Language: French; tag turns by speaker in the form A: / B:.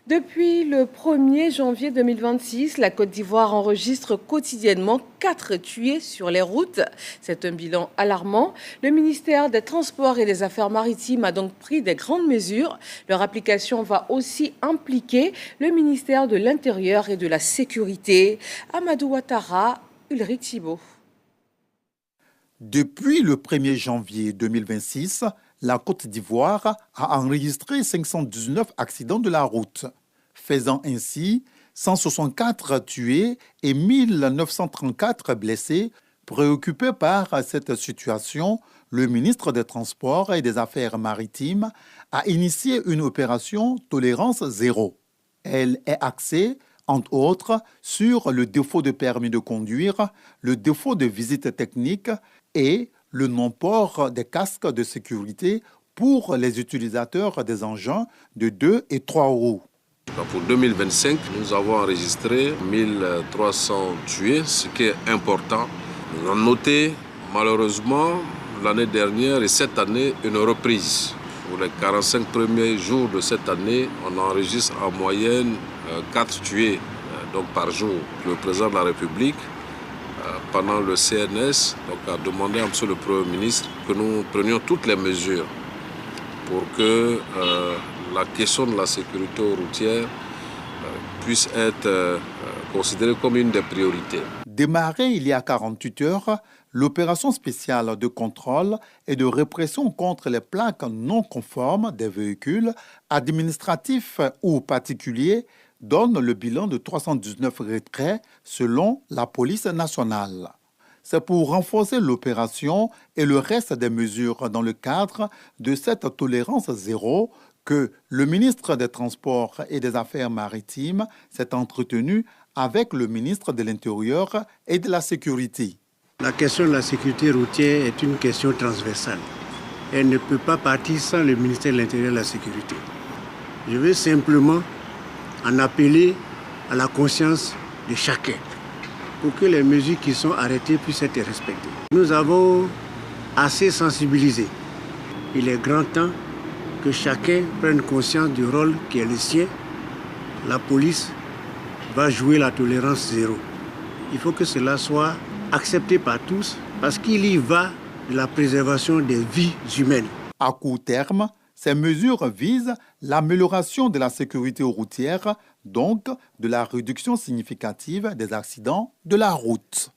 A: Depuis le 1er janvier 2026, la Côte d'Ivoire enregistre quotidiennement 4 tués sur les routes. C'est un bilan alarmant. Le ministère des Transports et des Affaires maritimes a donc pris des grandes mesures. Leur application va aussi impliquer le ministère de l'Intérieur et de la Sécurité. Amadou Ouattara, Ulrich Thibault.
B: Depuis le 1er janvier 2026, la Côte d'Ivoire a enregistré 519 accidents de la route, faisant ainsi 164 tués et 1934 blessés. Préoccupé par cette situation, le ministre des Transports et des Affaires maritimes a initié une opération Tolérance Zéro. Elle est axée, entre autres, sur le défaut de permis de conduire, le défaut de visite technique et le non-port des casques de sécurité pour les utilisateurs des engins de 2 et 3 roues.
C: Pour 2025, nous avons enregistré 1300 tués, ce qui est important. Nous avons noté malheureusement l'année dernière et cette année une reprise. Pour les 45 premiers jours de cette année, on enregistre en moyenne 4 tués donc par jour. Le président de la République, pendant le CNS, a demandé à M. le Premier ministre que nous prenions toutes les mesures pour que la question de la sécurité routière puisse être considérée comme une des priorités.
B: Démarrée il y a 48 heures, l'opération spéciale de contrôle et de répression contre les plaques non conformes des véhicules administratifs ou particuliers donne le bilan de 319 retraits selon la police nationale. C'est pour renforcer l'opération et le reste des mesures dans le cadre de cette tolérance zéro que le ministre des Transports et des Affaires maritimes s'est entretenu avec le ministre de l'Intérieur et de la Sécurité.
D: La question de la sécurité routière est une question transversale. Elle ne peut pas partir sans le ministère de l'Intérieur et de la Sécurité. Je veux simplement en appeler à la conscience de chacun pour que les mesures qui sont arrêtées puissent être respectées. Nous avons assez sensibilisé. Il est grand temps que chacun prenne conscience du rôle qui est le sien. La police va jouer la tolérance zéro. Il faut que cela soit accepté par tous parce qu'il y va de la préservation des vies humaines.
B: À court terme, ces mesures visent l'amélioration de la sécurité routière, donc de la réduction significative des accidents de la route.